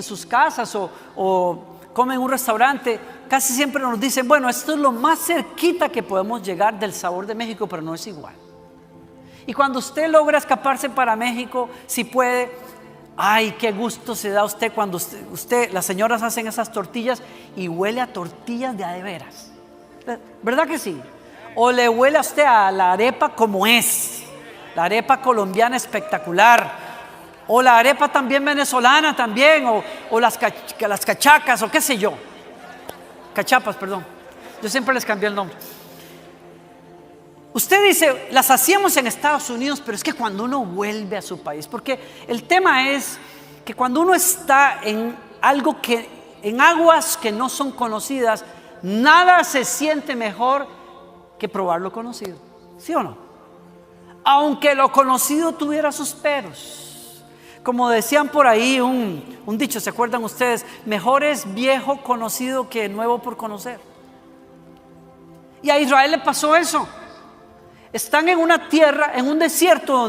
en sus casas o comen en un restaurante, casi siempre nos dicen, bueno, esto es lo más cerquita que podemos llegar del sabor de México, pero no es igual. Y cuando usted logra escaparse para México, si puede, ay, qué gusto se da a usted cuando las señoras hacen esas tortillas y huele a tortillas de a de veras, ¿verdad que sí? O le huele a usted a la arepa como es, la arepa colombiana espectacular, o la arepa también venezolana también, o las cachacas, o qué sé yo, cachapas, perdón, yo siempre les cambié el nombre. Usted dice, las hacíamos en Estados Unidos, pero es que cuando uno vuelve a su país, porque el tema es que cuando uno está en algo en aguas que no son conocidas, nada se siente mejor que probar lo conocido, ¿sí o no? Aunque lo conocido tuviera sus peros. Como decían por ahí un dicho, ¿se acuerdan ustedes? Mejor es viejo conocido que nuevo por conocer. Y a Israel le pasó eso. Están en una tierra, en un desierto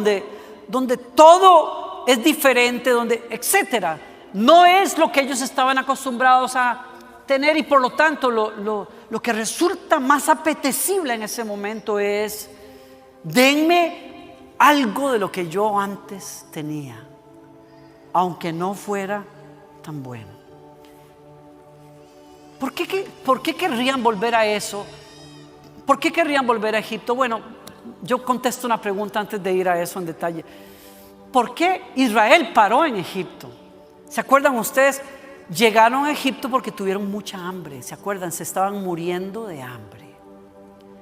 donde todo es diferente, donde etcétera. No es lo que ellos estaban acostumbrados a tener, y por lo tanto lo que resulta más apetecible en ese momento es: denme algo de lo que yo antes tenía, aunque no fuera tan bueno. ¿Por qué querrían volver a eso? ¿Por qué querrían volver a Egipto? Bueno, yo contesto una pregunta antes de ir a eso en detalle. ¿Por qué Israel paró en Egipto? ¿Se acuerdan ustedes? Llegaron a Egipto porque tuvieron mucha hambre. ¿Se acuerdan? Se estaban muriendo de hambre.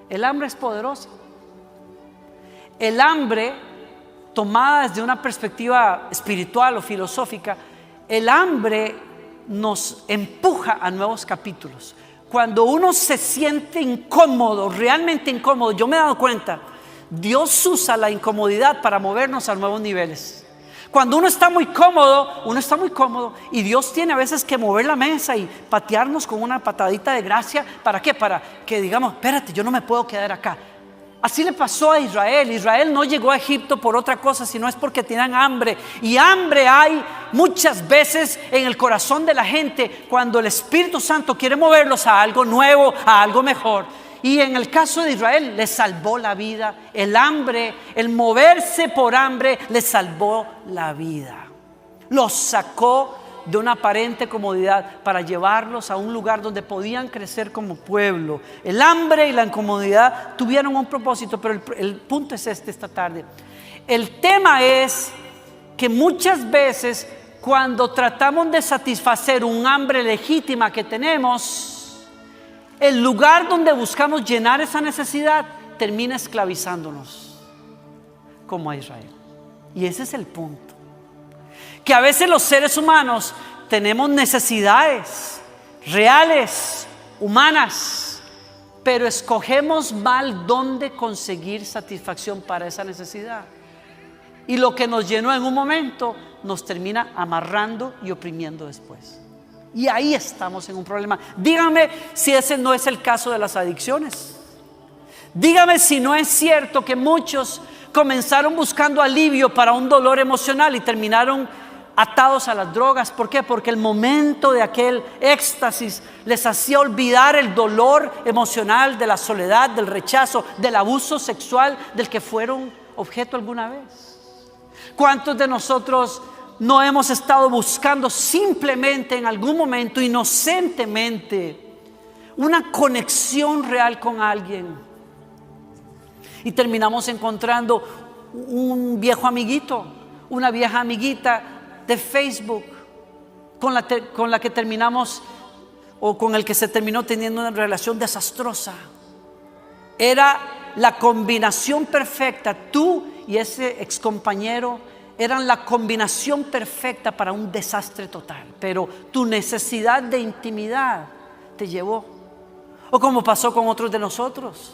El hambre es poderosa. El hambre, tomada desde una perspectiva espiritual o filosófica, el hambre nos empuja a nuevos capítulos. Cuando uno se siente incómodo, realmente incómodo, yo me he dado cuenta, Dios usa la incomodidad para movernos a nuevos niveles. Cuando uno está muy cómodo y Dios tiene a veces que mover la mesa y patearnos con una patadita de gracia. ¿Para qué? Para que digamos, espérate, yo no me puedo quedar acá. Así le pasó a Israel. Israel no llegó a Egipto por otra cosa, sino es porque tenían hambre. Y hambre hay muchas veces en el corazón de la gente cuando el Espíritu Santo quiere moverlos a algo nuevo, a algo mejor. Y en el caso de Israel les salvó la vida. El hambre, el moverse por hambre les salvó la vida. Los sacó de una aparente comodidad para llevarlos a un lugar donde podían crecer como pueblo. El hambre y la incomodidad tuvieron un propósito, pero el punto es esta tarde. El tema es que muchas veces cuando tratamos de satisfacer un hambre legítima que tenemos, el lugar donde buscamos llenar esa necesidad termina esclavizándonos, como a Israel. Y ese es el punto. Que a veces los seres humanos tenemos necesidades reales, humanas, pero escogemos mal dónde conseguir satisfacción para esa necesidad. Y lo que nos llenó en un momento nos termina amarrando y oprimiendo después. Y ahí estamos en un problema. Dígame si ese no es el caso de las adicciones. Dígame si no es cierto que muchos comenzaron buscando alivio para un dolor emocional y terminaron atados a las drogas. ¿Por qué? Porque el momento de aquel éxtasis les hacía olvidar el dolor emocional de la soledad, del rechazo, del abuso sexual del que fueron objeto alguna vez. ¿Cuántos de nosotros no hemos estado buscando simplemente en algún momento, inocentemente, una conexión real con alguien? Y terminamos encontrando un viejo amiguito, una vieja amiguita de Facebook con la que terminamos, o con el que se terminó teniendo una relación desastrosa. Era la combinación perfecta. Tú y ese excompañero eran la combinación perfecta para un desastre total, pero tu necesidad de intimidad te llevó. O como pasó con otros de nosotros,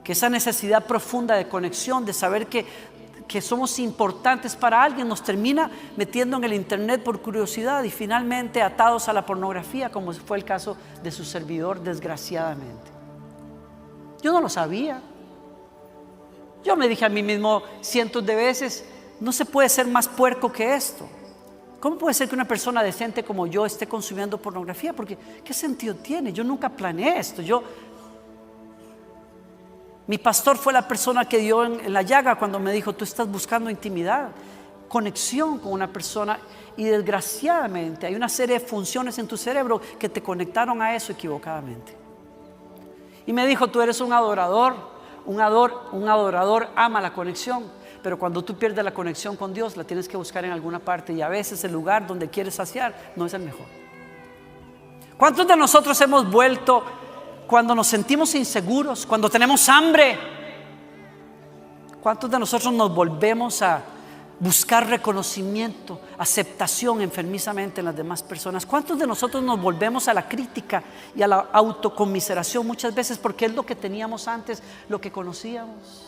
que esa necesidad profunda de conexión, de saber que somos importantes para alguien, nos termina metiendo en el internet por curiosidad y finalmente atados a la pornografía, como fue el caso de su servidor, desgraciadamente. Yo no lo sabía. Yo me dije a mí mismo cientos de veces, no se puede ser más puerco que esto. ¿Cómo puede ser que una persona decente como yo esté consumiendo pornografía? Porque ¿qué sentido tiene? Yo nunca planeé esto. Mi pastor fue la persona que dio en la llaga cuando me dijo: tú estás buscando intimidad, conexión con una persona, y desgraciadamente hay una serie de funciones en tu cerebro que te conectaron a eso equivocadamente. Y me dijo: tú eres un adorador. Un adorador ama la conexión, pero cuando tú pierdes la conexión con Dios, la tienes que buscar en alguna parte, y a veces el lugar donde quieres saciar no es el mejor. ¿Cuántos de nosotros hemos vuelto cuando nos sentimos inseguros, cuando tenemos hambre? ¿Cuántos de nosotros nos volvemos a buscar reconocimiento, aceptación enfermizamente en las demás personas? ¿Cuántos de nosotros nos volvemos a la crítica y a la autoconmiseración muchas veces porque es lo que teníamos antes, lo que conocíamos?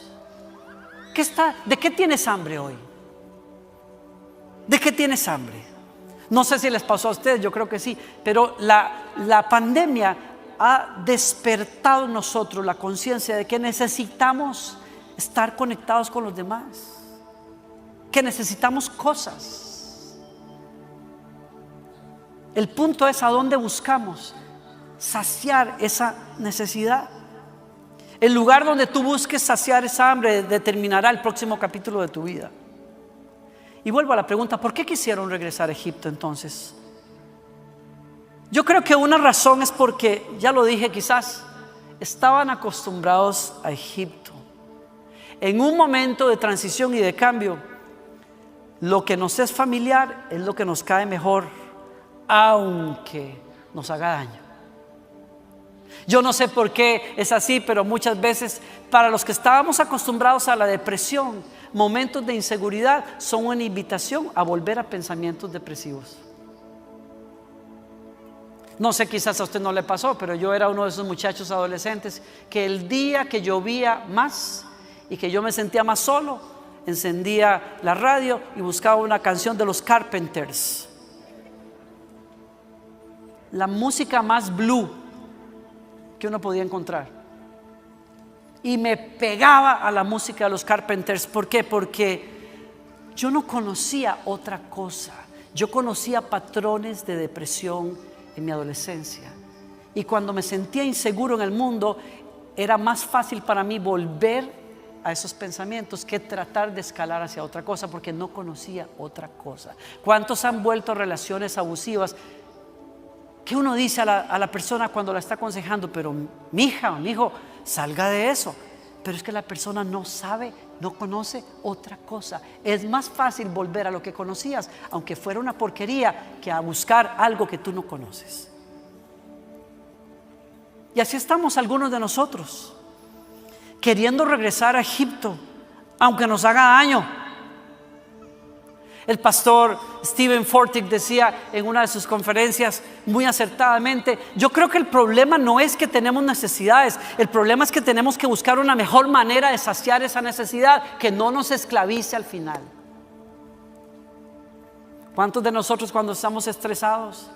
¿De qué tienes hambre hoy? ¿De qué tienes hambre? No sé si les pasó a ustedes, yo creo que sí, pero la pandemia ha despertado en nosotros la conciencia de que necesitamos estar conectados con los demás, que necesitamos cosas. El punto es a dónde buscamos saciar esa necesidad. El lugar donde tú busques saciar esa hambre determinará el próximo capítulo de tu vida. Y vuelvo a la pregunta: ¿por qué quisieron regresar a Egipto entonces? Yo creo que una razón es porque, ya lo dije, quizás estaban acostumbrados a Egipto. En un momento de transición y de cambio, lo que nos es familiar es lo que nos cae mejor, aunque nos haga daño. Yo no sé por qué es así, pero muchas veces para los que estábamos acostumbrados a la depresión, momentos de inseguridad son una invitación a volver a pensamientos depresivos. No sé, quizás a usted no le pasó, pero yo era uno de esos muchachos adolescentes que el día que llovía más y que yo me sentía más solo, encendía la radio y buscaba una canción de los Carpenters, la música más blue que uno podía encontrar, y me pegaba a la música de los Carpenters. ¿Por qué? Porque yo no conocía otra cosa. Yo conocía patrones de depresión en mi adolescencia, y cuando me sentía inseguro en el mundo, era más fácil para mí volver a esos pensamientos que tratar de escalar hacia otra cosa, porque no conocía otra cosa. ¿Cuántos han vuelto a relaciones abusivas que uno dice a la persona cuando la está aconsejando: pero mija o mijo, salga de eso? Pero es que la persona no sabe, no conoce otra cosa. Es más fácil volver a lo que conocías, aunque fuera una porquería, que a buscar algo que tú no conoces. Y así estamos algunos de nosotros, queriendo regresar a Egipto, aunque nos haga daño. El pastor Stephen Furtick decía en una de sus conferencias muy acertadamente: yo creo que el problema no es que tenemos necesidades, el problema es que tenemos que buscar una mejor manera de saciar esa necesidad que no nos esclavice al final. ¿Cuántos de nosotros cuando estamos estresados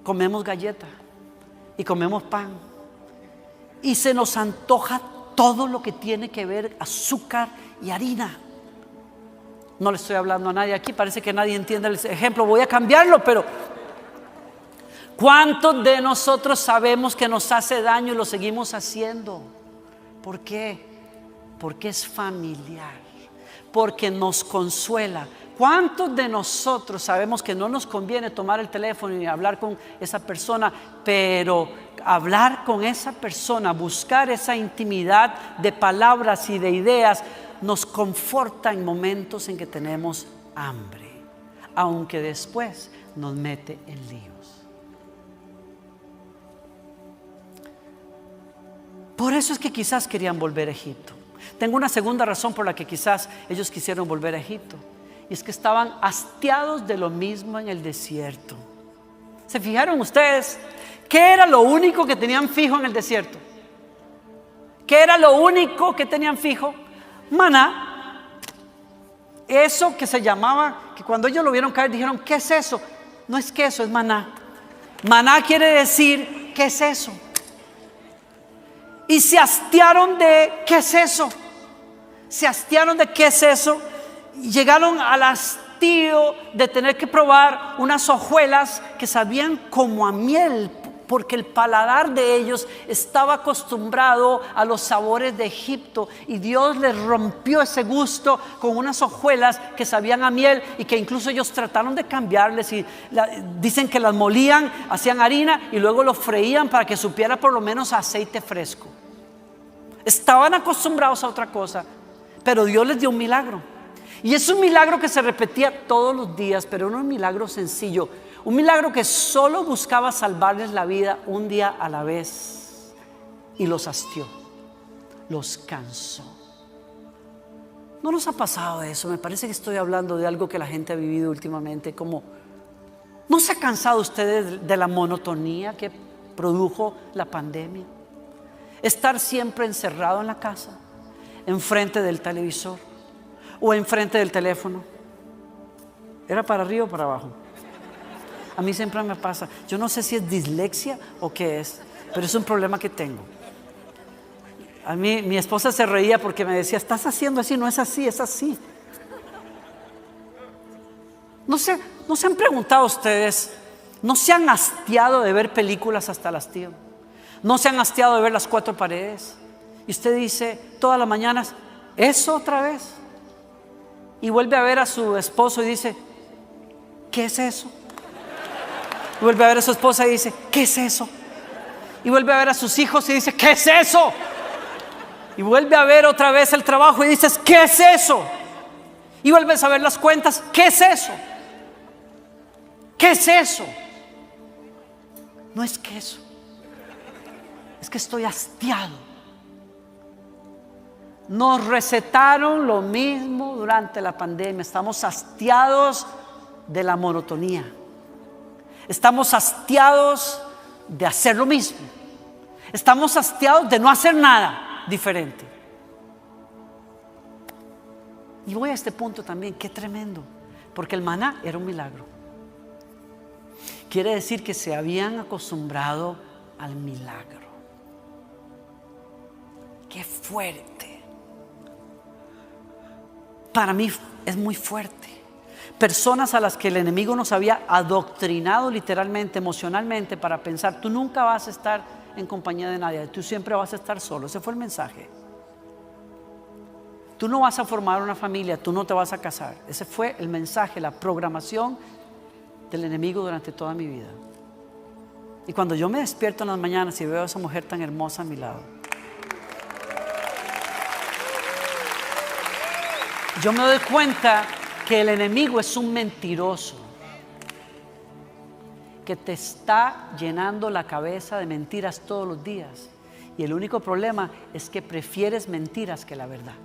comemos galleta y comemos pan y se nos antoja todo lo que tiene que ver azúcar y harina? No le estoy hablando a nadie aquí, parece que nadie entiende el ejemplo, voy a cambiarlo, pero ¿cuántos de nosotros sabemos que nos hace daño y lo seguimos haciendo? ¿Por qué? Porque es familiar, porque nos consuela. ¿Cuántos de nosotros sabemos que no nos conviene tomar el teléfono y hablar con esa persona, pero hablar con esa persona, buscar esa intimidad de palabras y de ideas, nos conforta en momentos en que tenemos hambre, aunque después nos mete en líos? Por eso es que quizás querían volver a Egipto. Tengo una segunda razón por la que quizás ellos quisieron volver a Egipto, y es que estaban hastiados de lo mismo en el desierto. ¿Se fijaron ustedes qué era lo único que tenían fijo en el desierto? ¿Qué era lo único que tenían fijo? Maná. Eso que se llamaba, que cuando ellos lo vieron caer dijeron: ¿qué es eso? No es queso, es maná. Maná quiere decir: ¿qué es eso? Y se hastiaron de ¿qué es eso? Se hastiaron de ¿qué es eso? Y llegaron al hastío de tener que probar unas hojuelas que sabían como a miel, porque el paladar de ellos estaba acostumbrado a los sabores de Egipto, y Dios les rompió ese gusto con unas hojuelas que sabían a miel, y que incluso ellos trataron de cambiarles, y dicen que las molían, hacían harina y luego lo freían para que supiera por lo menos a aceite fresco. Estaban acostumbrados a otra cosa, pero Dios les dio un milagro, y es un milagro que se repetía todos los días, pero no un milagro sencillo. Un milagro que solo buscaba salvarles la vida un día a la vez, y los hastió, los cansó. ¿No nos ha pasado eso? Me parece que estoy hablando de algo que la gente ha vivido últimamente. Como, ¿no se ha cansado ustedes de la monotonía que produjo la pandemia? Estar siempre encerrado en la casa, enfrente del televisor o enfrente del teléfono. ¿Era para arriba o para abajo? A mí siempre me pasa. Yo no sé si es dislexia o qué es, pero es un problema que tengo. A mí mi esposa se reía porque me decía: estás haciendo así, no es así, es así. ¿No se han preguntado ustedes? ¿No se han hastiado de ver películas hasta el hastío? ¿No se han hastiado de ver Las Cuatro Paredes? Y usted dice todas las mañanas: ¿eso otra vez? Y vuelve a ver a su esposo y dice: ¿qué es eso? Y vuelve a ver a su esposa y dice: ¿qué es eso? Y vuelve a ver a sus hijos y dice: ¿qué es eso? Y vuelve a ver otra vez el trabajo y dices: ¿qué es eso? Y vuelves a ver las cuentas: ¿qué es eso? ¿Qué es eso? No es que eso, es que estoy hastiado. Nos recetaron lo mismo durante la pandemia. Estamos hastiados de la monotonía. Estamos hastiados de hacer lo mismo. Estamos hastiados de no hacer nada diferente. Y voy a este punto también, qué tremendo, porque el maná era un milagro. Quiere decir que se habían acostumbrado al milagro. Qué fuerte. Para mí es muy fuerte. Personas a las que el enemigo nos había adoctrinado literalmente, emocionalmente, para pensar: tú nunca vas a estar en compañía de nadie, tú siempre vas a estar solo. Ese fue el mensaje. Tú no vas a formar una familia, tú no te vas a casar. Ese fue el mensaje, la programación del enemigo durante toda mi vida. Y cuando yo me despierto en las mañanas y veo a esa mujer tan hermosa a mi lado, yo me doy cuenta que el enemigo es un mentiroso que te está llenando la cabeza de mentiras todos los días, y el único problema es que prefieres mentiras que la verdad.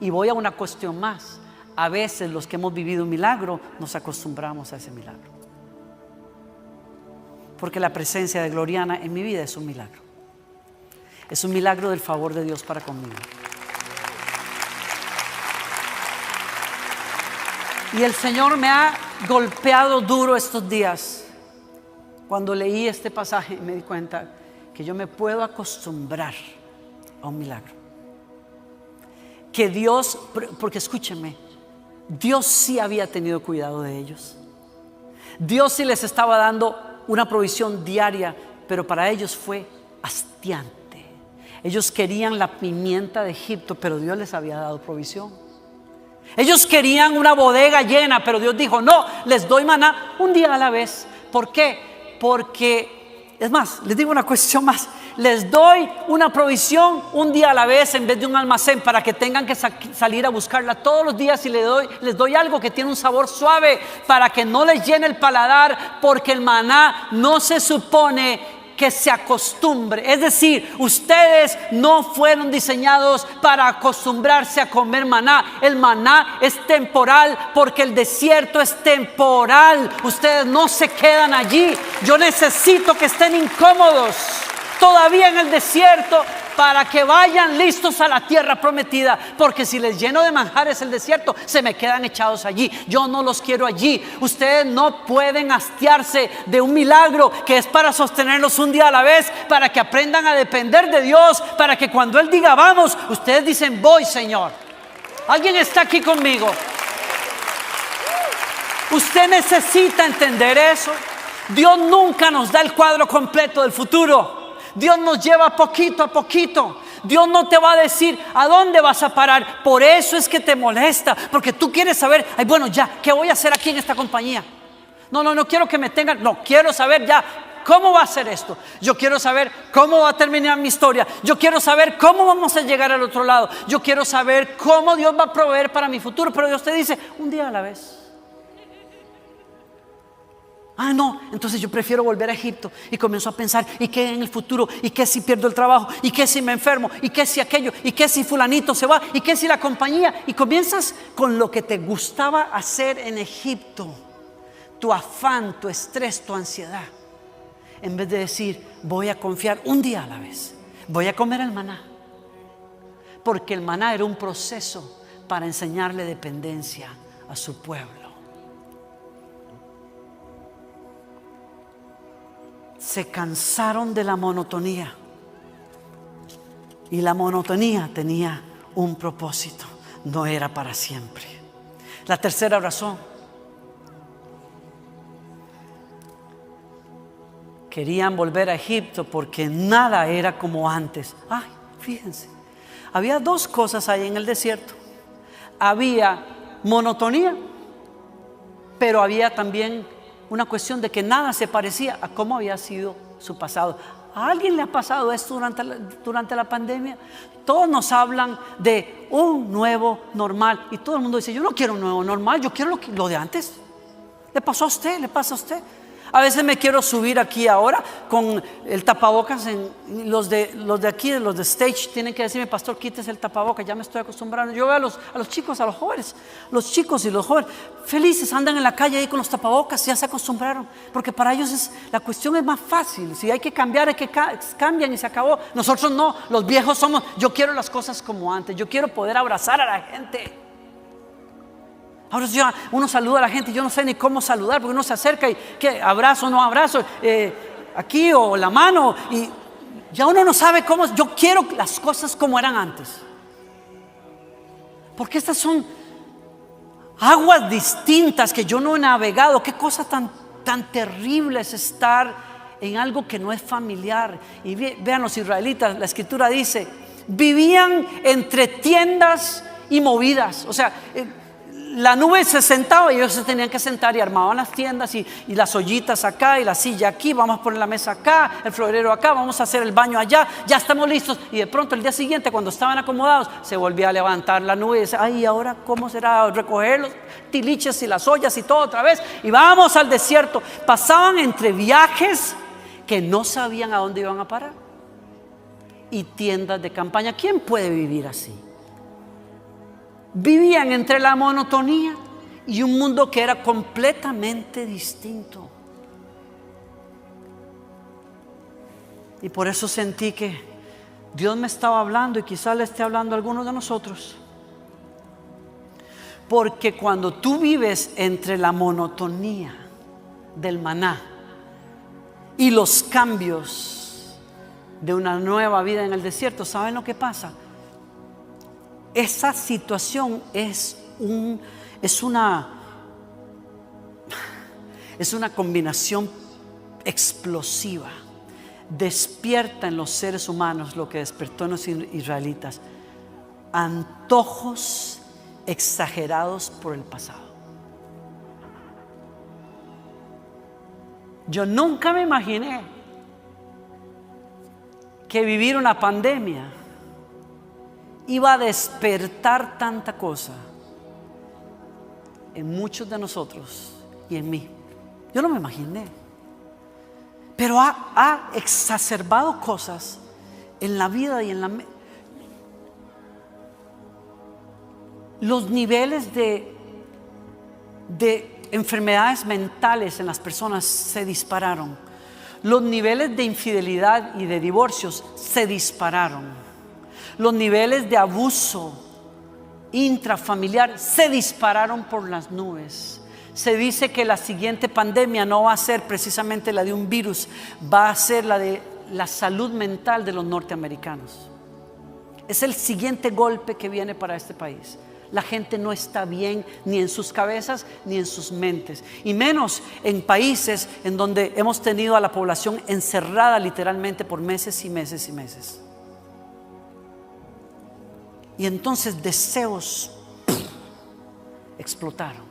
Y voy a una cuestión más: a veces los que hemos vivido un milagro nos acostumbramos a ese milagro, porque la presencia de Gloriana en mi vida es un milagro. Es un milagro del favor de Dios para conmigo. Y el Señor me ha golpeado duro estos días. Cuando leí este pasaje me di cuenta que yo me puedo acostumbrar a un milagro. Que Dios, porque escúchenme, Dios sí había tenido cuidado de ellos. Dios sí les estaba dando una provisión diaria, pero para ellos fue hastiante. Ellos querían la pimienta de Egipto, pero Dios les había dado provisión. Ellos querían una bodega llena, pero Dios dijo: no, les doy maná un día a la vez. ¿Por qué? Porque, es más, les digo una cuestión más: les doy una provisión un día a la vez en vez de un almacén, para que tengan que salir a buscarla todos los días. Y les doy algo que tiene un sabor suave, para que no les llene el paladar, porque el maná no se supone que se acostumbre. Es decir, ustedes no fueron diseñados para acostumbrarse a comer maná. El maná es temporal, porque el desierto es temporal. Ustedes no se quedan allí. Yo necesito que estén incómodos todavía en el desierto, para que vayan listos a la tierra prometida, porque si les lleno de manjares el desierto, se me quedan echados allí. Yo no los quiero allí. Ustedes no pueden hastiarse de un milagro que es para sostenerlos un día a la vez, para que aprendan a depender de Dios, para que cuando Él diga vamos, ustedes dicen: voy, Señor. ¿Alguien está aquí conmigo? Usted necesita entender eso. Dios nunca nos da el cuadro completo del futuro. Dios nos lleva poquito a poquito. Dios no te va a decir a dónde vas a parar. Por eso es que te molesta, porque tú quieres saber, ay, bueno, ya, ¿qué voy a hacer aquí en esta compañía? No quiero que me tengan, no, quiero saber ya cómo va a ser esto. Yo quiero saber cómo va a terminar mi historia. Yo quiero saber cómo vamos a llegar al otro lado. Yo quiero saber cómo Dios va a proveer para mi futuro. Pero Dios te dice, un día a la vez. Ah, no, entonces yo prefiero volver a Egipto. Y comienzo a pensar, ¿y qué en el futuro? ¿Y qué si pierdo el trabajo? ¿Y qué si me enfermo? ¿Y qué si aquello? ¿Y qué si fulanito se va? ¿Y qué si la compañía? Y comienzas con lo que te gustaba hacer en Egipto. Tu afán, tu estrés, tu ansiedad. En vez de decir, voy a confiar un día a la vez. Voy a comer el maná. Porque el maná era un proceso para enseñarle dependencia a su pueblo. Se cansaron de la monotonía. Y la monotonía tenía un propósito. No era para siempre. La tercera razón. Querían volver a Egipto porque nada era como antes. Ay, fíjense. Había dos cosas ahí en el desierto. Había monotonía, pero había también una cuestión de que nada se parecía a cómo había sido su pasado. ¿A alguien le ha pasado esto durante la pandemia? Todos nos hablan de un nuevo normal y todo el mundo dice, yo no quiero un nuevo normal, yo quiero lo de antes. ¿Le pasó a usted? ¿Le pasa a usted? A veces me quiero subir aquí ahora con el tapabocas. Los de aquí, los de stage, tienen que decirme, pastor, quítese el tapabocas, ya me estoy acostumbrando. Yo veo a los chicos, a los jóvenes, los chicos y los jóvenes felices, andan en la calle ahí con los tapabocas, ya se acostumbraron, porque para ellos la cuestión es más fácil. Si hay que cambiar, hay que cambian y se acabó. Nosotros no, los viejos somos, yo quiero las cosas como antes, yo quiero poder abrazar a la gente. Ahora uno saluda a la gente y yo no sé ni cómo saludar, porque uno se acerca y ¿qué? Abrazo, no abrazo, aquí o la mano, y ya uno no sabe cómo. Yo quiero las cosas como eran antes, porque estas son aguas distintas que yo no he navegado. Qué cosa tan terrible es estar en algo que no es familiar. Y vean los israelitas, la escritura dice, vivían entre tiendas y movidas. O sea, la nube se sentaba y ellos se tenían que sentar y armaban las tiendas y las ollitas acá y la silla aquí, vamos a poner la mesa acá, el florero acá, vamos a hacer el baño allá, ya estamos listos. Y de pronto el día siguiente, cuando estaban acomodados, se volvía a levantar la nube y dice, ay, ¿ahora cómo será recoger los tiliches y las ollas y todo otra vez? Y vamos al desierto. Pasaban entre viajes que no sabían a dónde iban a parar y tiendas de campaña. ¿Quién puede vivir así? Vivían entre la monotonía y un mundo que era completamente distinto. Y por eso sentí que Dios me estaba hablando, y quizás le esté hablando a algunos de nosotros. Porque cuando tú vives entre la monotonía del maná y los cambios de una nueva vida en el desierto, ¿saben lo que pasa? Esa situación es una combinación explosiva. Despierta en los seres humanos lo que despertó en los israelitas: antojos exagerados por el pasado. Yo nunca me imaginé que vivir una pandemia iba a despertar tanta cosa en muchos de nosotros y en mí. Yo no me imaginé, pero ha exacerbado cosas en la vida y en la los niveles de enfermedades mentales en las personas se dispararon. Los niveles de infidelidad y de divorcios se dispararon. Los niveles de abuso intrafamiliar se dispararon por las nubes. Se dice que la siguiente pandemia no va a ser precisamente la de un virus, va a ser la de la salud mental de los norteamericanos. Es el siguiente golpe que viene para este país. La gente no está bien ni en sus cabezas ni en sus mentes, y menos en países en donde hemos tenido a la población encerrada literalmente por meses y meses y meses. Y entonces deseos explotaron.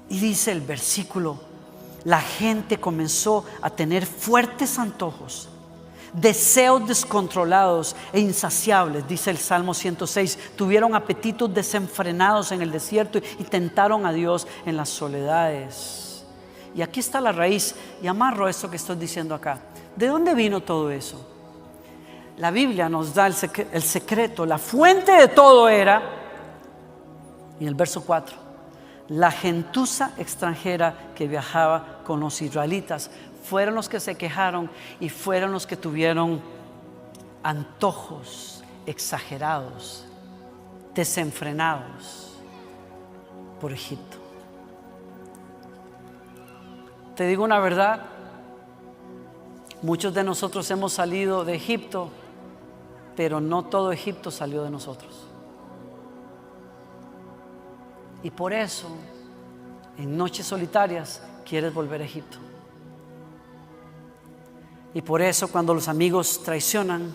Y dice el versículo: la gente comenzó a tener fuertes antojos, deseos descontrolados e insaciables, dice el Salmo 106. Tuvieron apetitos desenfrenados en el desierto y tentaron a Dios en las soledades. Y aquí está la raíz, y amarro esto que estoy diciendo acá. ¿De dónde vino todo eso? La Biblia nos da el secreto. La fuente de todo era, en el verso 4, la gentuza extranjera que viajaba con los israelitas. Fueron los que se quejaron y fueron los que tuvieron antojos exagerados, desenfrenados por Egipto. Te digo una verdad, muchos de nosotros hemos salido de Egipto, pero no todo Egipto salió de nosotros. Y por eso, en noches solitarias, quieres volver a Egipto. Y por eso, cuando los amigos traicionan,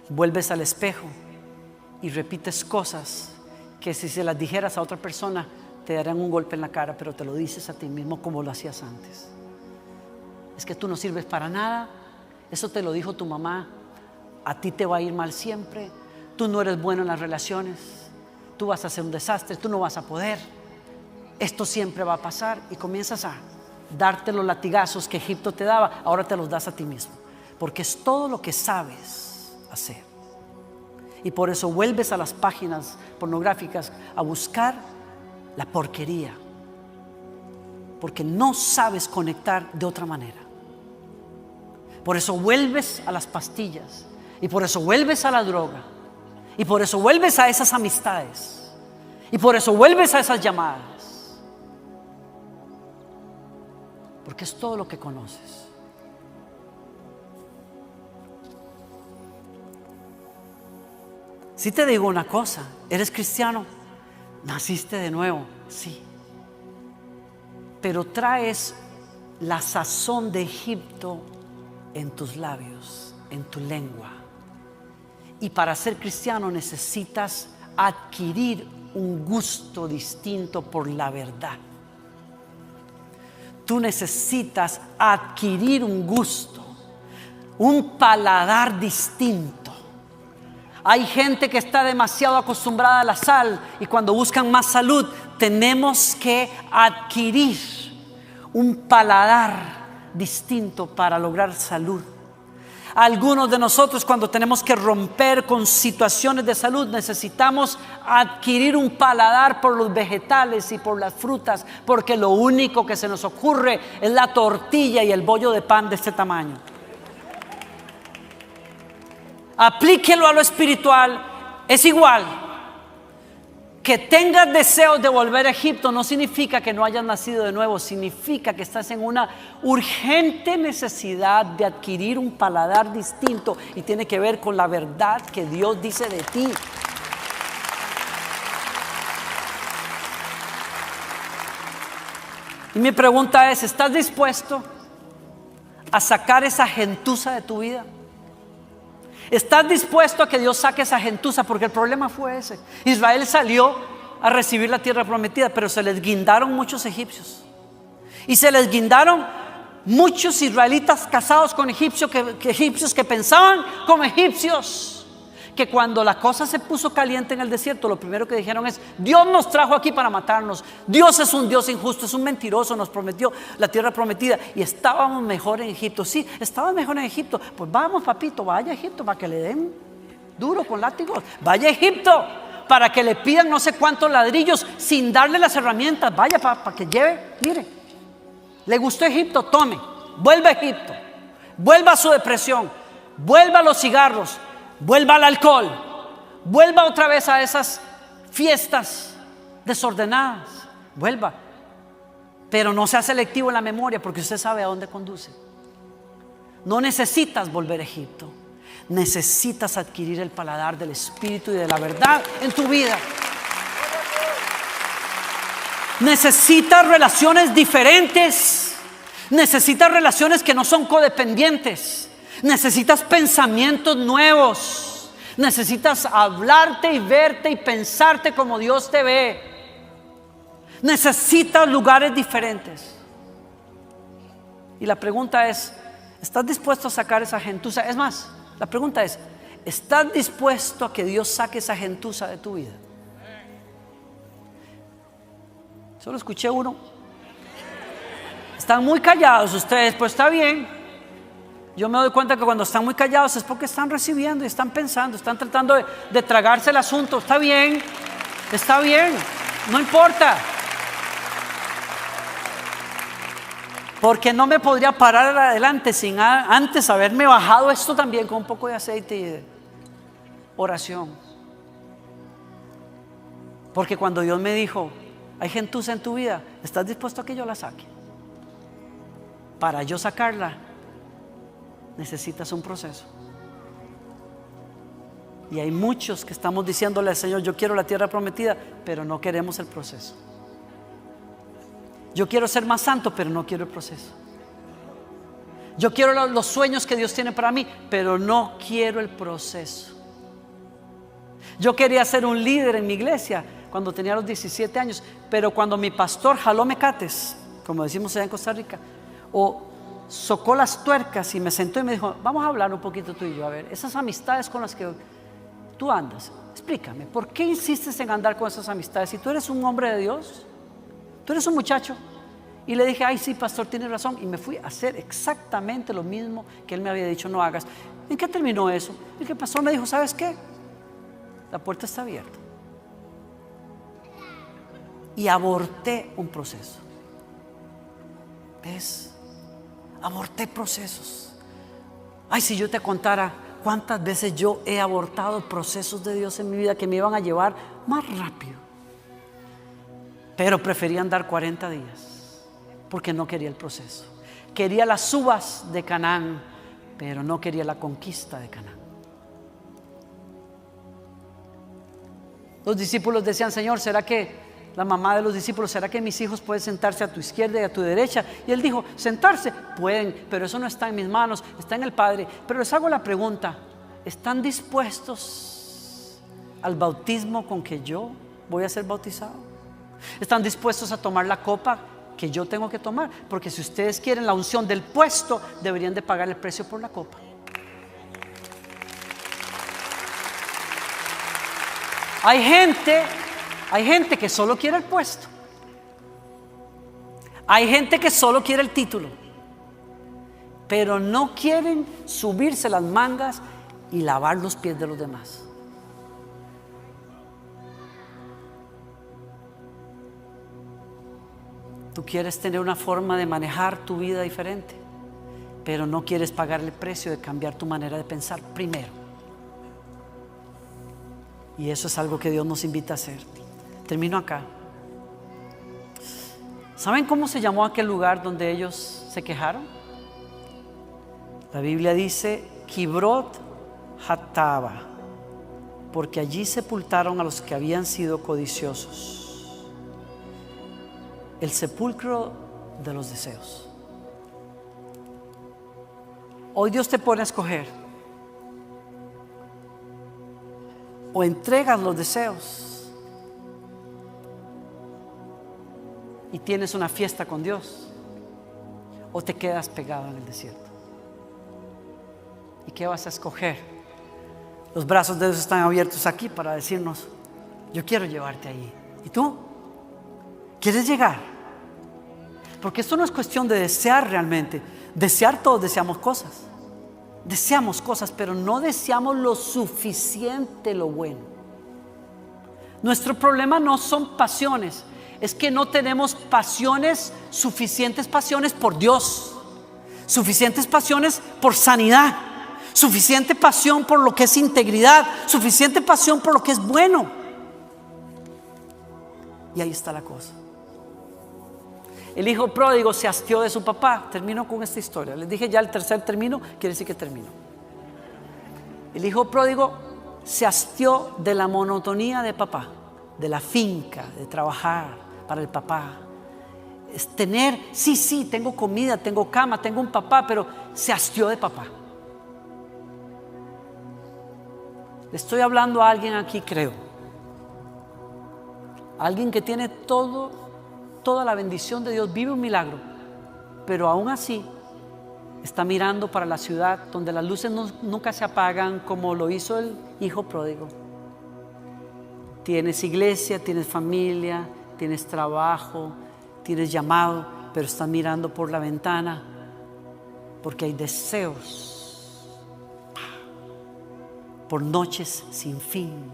vuelves al espejo y repites cosas que si se las dijeras a otra persona te darían un golpe en la cara, pero te lo dices a ti mismo como lo hacías antes. Es que tú no sirves para nada, eso te lo dijo tu mamá, a ti te va a ir mal siempre, tú no eres bueno en las relaciones, tú vas a ser un desastre, tú no vas a poder, esto siempre va a pasar, y comienzas a darte los latigazos que Egipto te daba, ahora te los das a ti mismo, porque es todo lo que sabes hacer. Y por eso vuelves a las páginas pornográficas a buscar la porquería, porque no sabes conectar de otra manera. Por eso vuelves a las pastillas, y por eso vuelves a la droga, y por eso vuelves a esas amistades, y por eso vuelves a esas llamadas, porque es todo lo que conoces. Si te digo una cosa, eres cristiano, naciste de nuevo, sí, pero traes la sazón de Egipto en tus labios, en tu lengua. Y para ser cristiano necesitas adquirir un gusto distinto por la verdad. Tú necesitas adquirir un gusto, un paladar distinto. Hay gente que está demasiado acostumbrada a la sal, y cuando buscan más salud tenemos que adquirir un paladar distinto para lograr salud. Algunos de nosotros, cuando tenemos que romper con situaciones de salud, necesitamos adquirir un paladar por los vegetales y por las frutas, porque lo único que se nos ocurre es la tortilla y el bollo de pan de este tamaño. Aplíquelo a lo espiritual, es igual. Que tengas deseos de volver a Egipto no significa que no hayas nacido de nuevo, significa que estás en una urgente necesidad de adquirir un paladar distinto, y tiene que ver con la verdad que Dios dice de ti. Y mi pregunta es: ¿estás dispuesto a sacar esa gentuza de tu vida? ¿Estás dispuesto a que Dios saque esa gentuza? Porque el problema fue ese. Israel salió a recibir la tierra prometida, pero se les guindaron muchos egipcios. Y se les guindaron muchos israelitas casados con egipcios que pensaban como egipcios. Que cuando la cosa se puso caliente en el desierto, lo primero que dijeron es: Dios nos trajo aquí para matarnos. Dios es un Dios injusto, es un mentiroso, nos prometió la tierra prometida y estábamos mejor en Egipto. Sí, estábamos mejor en Egipto. Pues vamos, papito, vaya a Egipto para que le den duro con látigos. Vaya a Egipto para que le pidan no sé cuántos ladrillos sin darle las herramientas. Vaya para que lleve, mire, le gustó Egipto, tome, vuelva a Egipto, vuelva a su depresión, vuelva a los cigarros, vuelva al alcohol, vuelva otra vez a esas fiestas desordenadas, vuelva, pero no sea selectivo en la memoria, porque usted sabe a dónde conduce. No necesitas volver a Egipto, necesitas adquirir el paladar del Espíritu y de la verdad en tu vida. Necesitas relaciones diferentes. Necesitas relaciones que no son codependientes. Necesitas pensamientos nuevos. Necesitas hablarte y verte y pensarte como Dios te ve. Necesitas lugares diferentes. Y la pregunta es, ¿estás dispuesto a sacar esa gentuza? Es más, la pregunta es, ¿estás dispuesto a que Dios saque esa gentuza de tu vida? Solo escuché uno. Están muy callados ustedes, pues está bien. Yo me doy cuenta que cuando están muy callados es porque están recibiendo y están pensando, están tratando de tragarse el asunto. Está bien, no importa. Porque no me podría parar adelante sin antes haberme bajado esto también con un poco de aceite y de oración. Porque cuando Dios me dijo, hay gentuza en tu vida, ¿estás dispuesto a que yo la saque? Para yo sacarla, necesitas un proceso. Y hay muchos que estamos diciéndole al Señor, yo quiero la tierra prometida, pero no queremos el proceso. Yo quiero ser más santo, pero no quiero el proceso. Yo quiero los sueños que Dios tiene para mí, pero no quiero el proceso. Yo quería ser un líder en mi iglesia cuando tenía los 17 años, pero cuando mi pastor jaló mecates, como decimos allá en Costa Rica, o socó las tuercas y me sentó y me dijo, vamos a hablar un poquito tú y yo, a ver, esas amistades con las que tú andas, explícame, ¿por qué insistes en andar con esas amistades? Si tú eres un hombre de Dios, tú eres un muchacho. Y le dije, ay sí, pastor, tiene razón. Y me fui a hacer exactamente lo mismo que él me había dicho no hagas. ¿En qué terminó eso? El que el pastor me dijo, ¿sabes qué? La puerta está abierta. Y aborté un proceso. ¿Ves? Aborté procesos. Ay, si yo te contara cuántas veces yo he abortado procesos de Dios en mi vida que me iban a llevar más rápido. Pero prefería andar 40 días porque no quería el proceso. Quería las uvas de Canaán, pero no quería la conquista de Canaán. Los discípulos decían, Señor, ¿será que la mamá de los discípulos, será que mis hijos pueden sentarse a tu izquierda y a tu derecha? Y él dijo, sentarse, pueden, pero eso no está en mis manos, está en el Padre. Pero les hago la pregunta, ¿están dispuestos al bautismo con que yo voy a ser bautizado? ¿Están dispuestos a tomar la copa que yo tengo que tomar? Porque si ustedes quieren la unción del puesto, deberían de pagar el precio por la copa. Hay gente que solo quiere el puesto. Hay gente que solo quiere el título, pero no quieren subirse las mangas y lavar los pies de los demás. Tú quieres tener una forma de manejar tu vida diferente, pero no quieres pagar el precio de cambiar tu manera de pensar primero. Y eso es algo que Dios nos invita a hacer. Termino acá. ¿Saben cómo se llamó aquel lugar donde ellos se quejaron? La Biblia dice Kibrot Hattava, porque allí sepultaron a los que habían sido codiciosos. El sepulcro de los deseos. Hoy Dios te pone a escoger: o entregas los deseos y tienes una fiesta con Dios, o te quedas pegado en el desierto. ¿Y qué vas a escoger? Los brazos de Dios están abiertos aquí para decirnos, yo quiero llevarte ahí. ¿Y tú? ¿Quieres llegar? Porque esto no es cuestión de desear realmente. Desear, todos deseamos cosas. Deseamos cosas, pero no deseamos lo suficiente lo bueno. Nuestro problema no son pasiones, es que no tenemos pasiones, suficientes pasiones por Dios, suficientes pasiones por sanidad, suficiente pasión por lo que es integridad, suficiente pasión por lo que es bueno. Y ahí está la cosa. El hijo pródigo se hastió de su papá. Termino con esta historia. Les dije ya el tercer término, quiere decir que termino. El hijo pródigo se hastió de la monotonía de papá, de la finca, de trabajar, para el papá. Es tener, sí, tengo comida, tengo cama, tengo un papá, pero se hastió de papá. Le estoy hablando a alguien aquí, creo. Alguien que tiene toda la bendición de Dios, vive un milagro, pero aún así está mirando para la ciudad donde las luces nunca se apagan, como lo hizo el hijo pródigo. Tienes iglesia, tienes familia, tienes trabajo, tienes llamado, pero estás mirando por la ventana porque hay deseos por noches sin fin,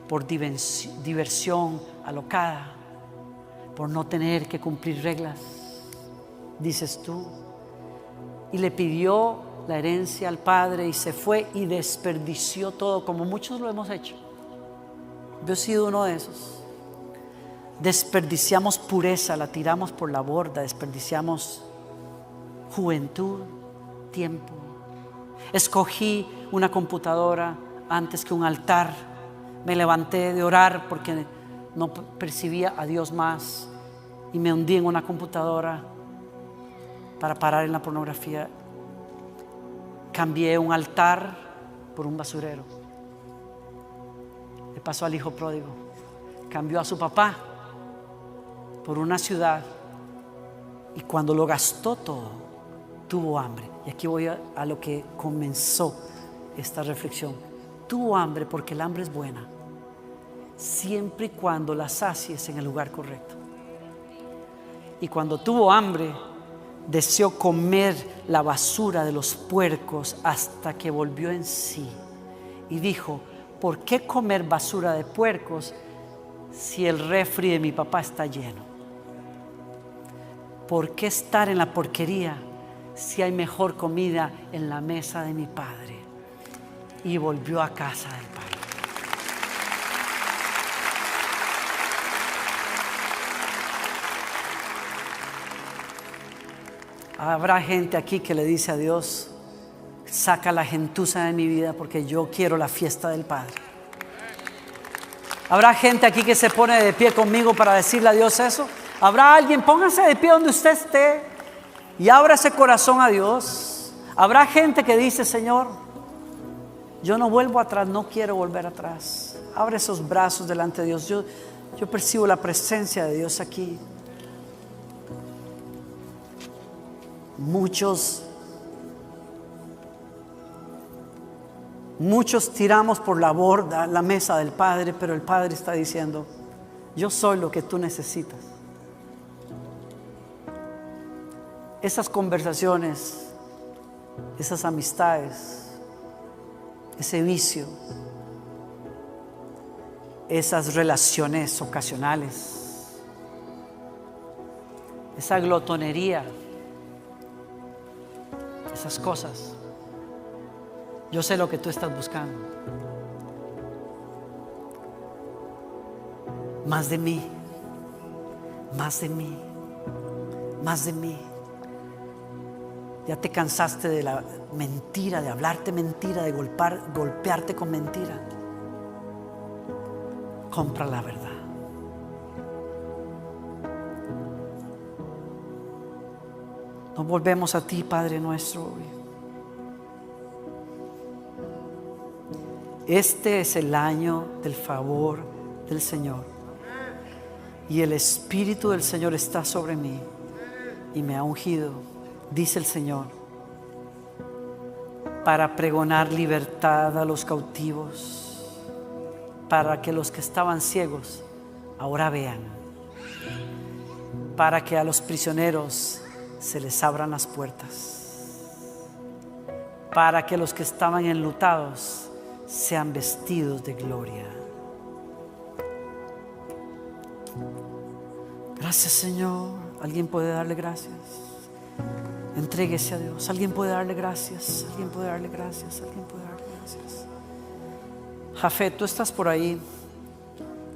por diversión alocada, por no tener que cumplir reglas, dices tú. Y le pidió la herencia al padre y se fue y desperdició todo, como muchos lo hemos hecho. Yo he sido uno de esos. Desperdiciamos pureza, la tiramos por la borda, desperdiciamos juventud, tiempo. Escogí una computadora antes que un altar. Me levanté de orar porque no percibía a Dios más y me hundí en una computadora para parar en la pornografía. Cambié un altar por un basurero. Le pasó al hijo pródigo. Cambió a su papá por una ciudad y cuando lo gastó todo, tuvo hambre. Y aquí voy a lo que comenzó esta reflexión. Tuvo hambre porque el hambre es buena, siempre y cuando la sacies en el lugar correcto. Y cuando tuvo hambre, deseó comer la basura de los puercos hasta que volvió en sí y dijo: ¿por qué comer basura de puercos si el refri de mi papá está lleno? ¿Por qué estar en la porquería si hay mejor comida en la mesa de mi padre? Y volvió a casa del padre. Habrá gente aquí que le dice a Dios: saca la gentuza de mi vida porque yo quiero la fiesta del Padre. Habrá gente aquí que se pone de pie conmigo para decirle a Dios eso. Habrá alguien, póngase de pie donde usted esté y abra ese corazón a Dios. Habrá gente que dice: Señor, yo no vuelvo atrás, no quiero volver atrás. Abre esos brazos delante de Dios. Yo percibo la presencia de Dios aquí. Muchos tiramos por la borda la mesa del Padre, pero el Padre está diciendo: yo soy lo que tú necesitas. Esas conversaciones, esas amistades, ese vicio, esas relaciones ocasionales, esa glotonería, esas cosas, yo sé lo que tú estás buscando. Más de mí, más de mí, más de mí. Ya te cansaste de la mentira, de hablarte mentira, de golpearte con mentira. Compra la verdad. Nos volvemos a ti, Padre nuestro, hoy. Este es el año del favor del Señor. Y el Espíritu del Señor está sobre mí y me ha ungido, dice el Señor, para pregonar libertad a los cautivos, para que los que estaban ciegos ahora vean, para que a los prisioneros se les abran las puertas, para que los que estaban enlutados sean vestidos de gloria. Gracias, Señor. ¿Alguien puede darle gracias? Entréguese a Dios. ¿Alguien puede darle gracias? ¿Alguien puede darle gracias? ¿Alguien puede darle gracias? Jafet, tú estás por ahí.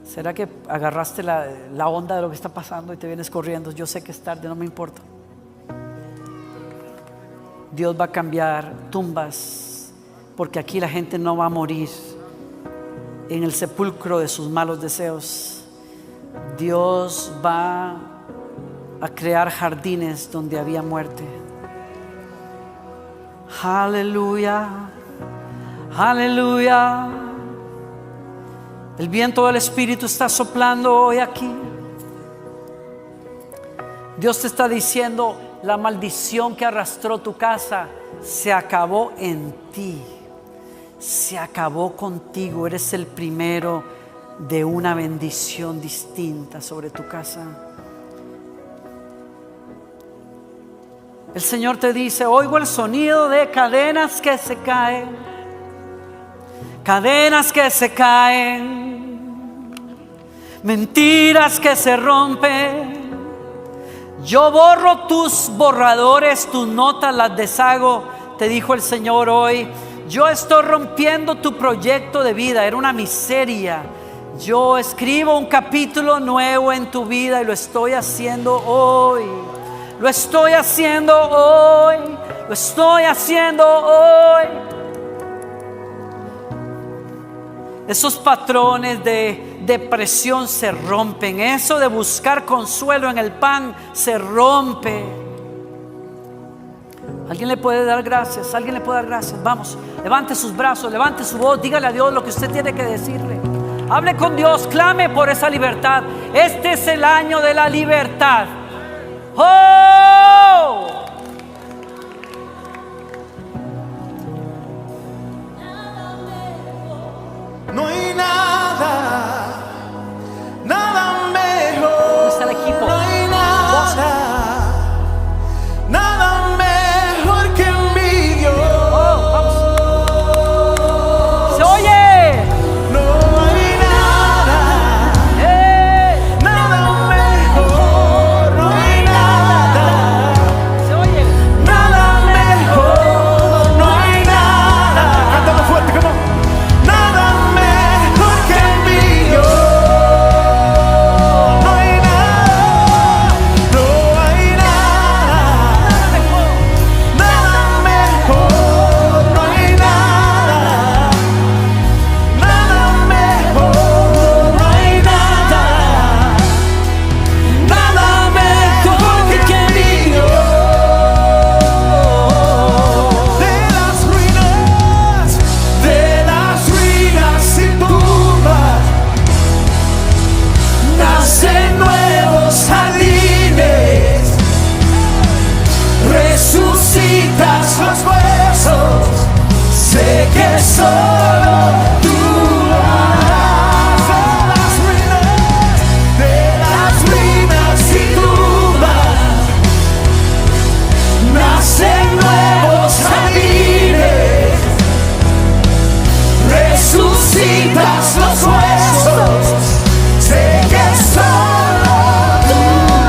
¿Será que agarraste la onda de lo que está pasando y te vienes corriendo? Yo sé que es tarde, no me importa. Dios va a cambiar tumbas, porque aquí la gente no va a morir en el sepulcro de sus malos deseos. Dios va a crear jardines donde había muerte. Aleluya, aleluya. El viento del Espíritu está soplando hoy aquí. Dios te está diciendo: la maldición que arrastró tu casa se acabó en ti. Se acabó contigo. Eres el primero de una bendición distinta sobre tu casa. El Señor te dice: oigo el sonido de cadenas que se caen. Cadenas que se caen. Mentiras que se rompen. Yo borro tus borradores, tus notas las deshago, te dijo el Señor hoy. Yo estoy rompiendo tu proyecto de vida, era una miseria. Yo escribo un capítulo nuevo en tu vida y lo estoy haciendo hoy. Lo estoy haciendo hoy. Lo estoy haciendo hoy. Esos patrones de depresión se rompen. Eso de buscar consuelo en el pan se rompe. ¿Alguien le puede dar gracias? ¿Alguien le puede dar gracias? Vamos, levante sus brazos, levante su voz, dígale a Dios lo que usted tiene que decirle. Hable con Dios, clame por esa libertad. Este es el año de la libertad. ¡Oh! No hay nada, nada mejor. ¿Dónde está el equipo? No hay nada, nada mejor que mi Dios. Oh, vamos. ¡Se oye! No hay nada, nada mejor. No hay nada, ¡Se oye! nada mejor. No hay nada. Cántalo fuerte, come on. Nada mejor que mi Dios. No hay nada, no hay nada, nada mejor. No hay nada, nada mejor. No hay nada, nada mejor que mi Dios. De las ruinas y tumbas nacen nuevos jardines, resucitas los huesos, sé que solo tú lo harás. De las ruinas y tumbas nacen nuevos jardines, resucitas los huesos, sé que solo tú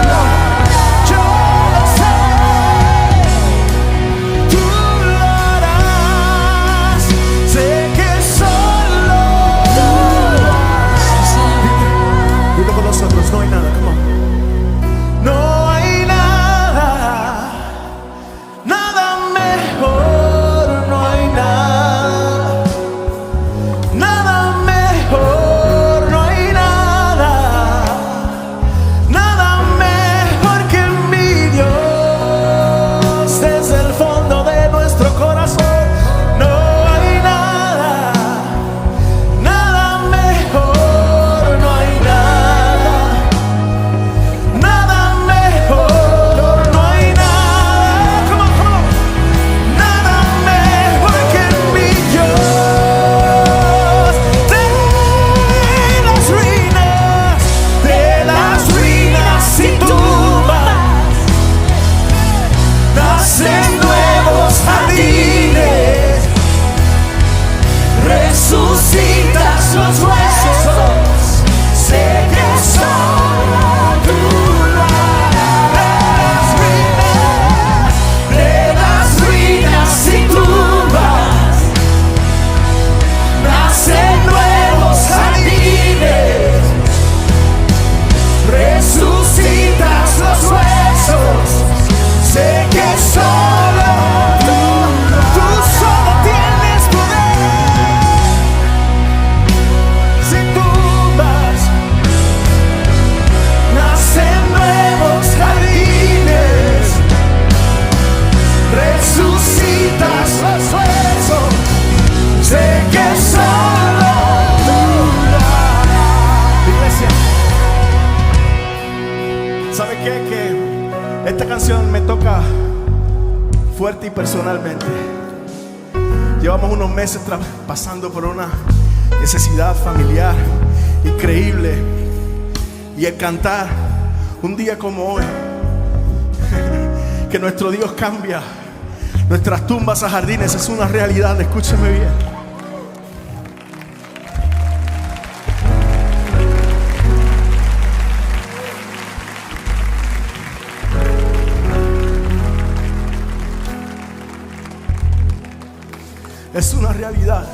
lo harás. Yo lo sé, tú lo harás, sé que canción me toca fuerte y personalmente. Llevamos unos meses pasando por una necesidad familiar increíble. Y el cantar un día como hoy, que nuestro Dios cambia nuestras tumbas a jardines, es una realidad. Escúcheme bien. Es una realidad.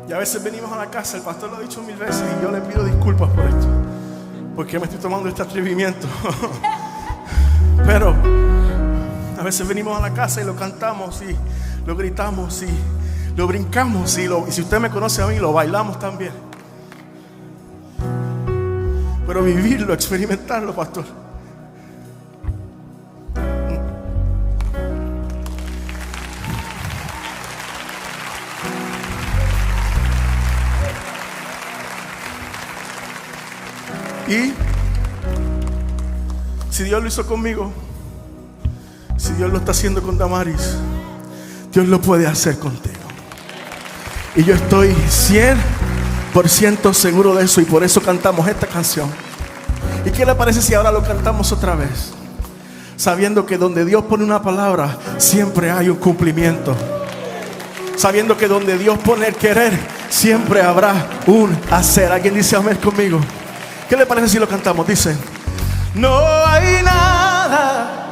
Y a veces venimos a la casa, el pastor lo ha dicho 1000 veces, y yo le pido disculpas por esto, porque me estoy tomando este atrevimiento. Pero a veces venimos a la casa y lo cantamos y lo gritamos y lo brincamos y si usted me conoce a mí, lo bailamos también. Pero vivirlo, experimentarlo, pastor, y si Dios lo hizo conmigo, si Dios lo está haciendo con Damaris, Dios lo puede hacer contigo. Y yo estoy 100% seguro de eso, y por eso cantamos esta canción. ¿Y qué le parece si ahora lo cantamos otra vez? Sabiendo que donde Dios pone una palabra, siempre hay un cumplimiento. Sabiendo que donde Dios pone el querer, siempre habrá un hacer. ¿Alguien dice amén conmigo? ¿Qué le parece si lo cantamos? Dice: no hay nada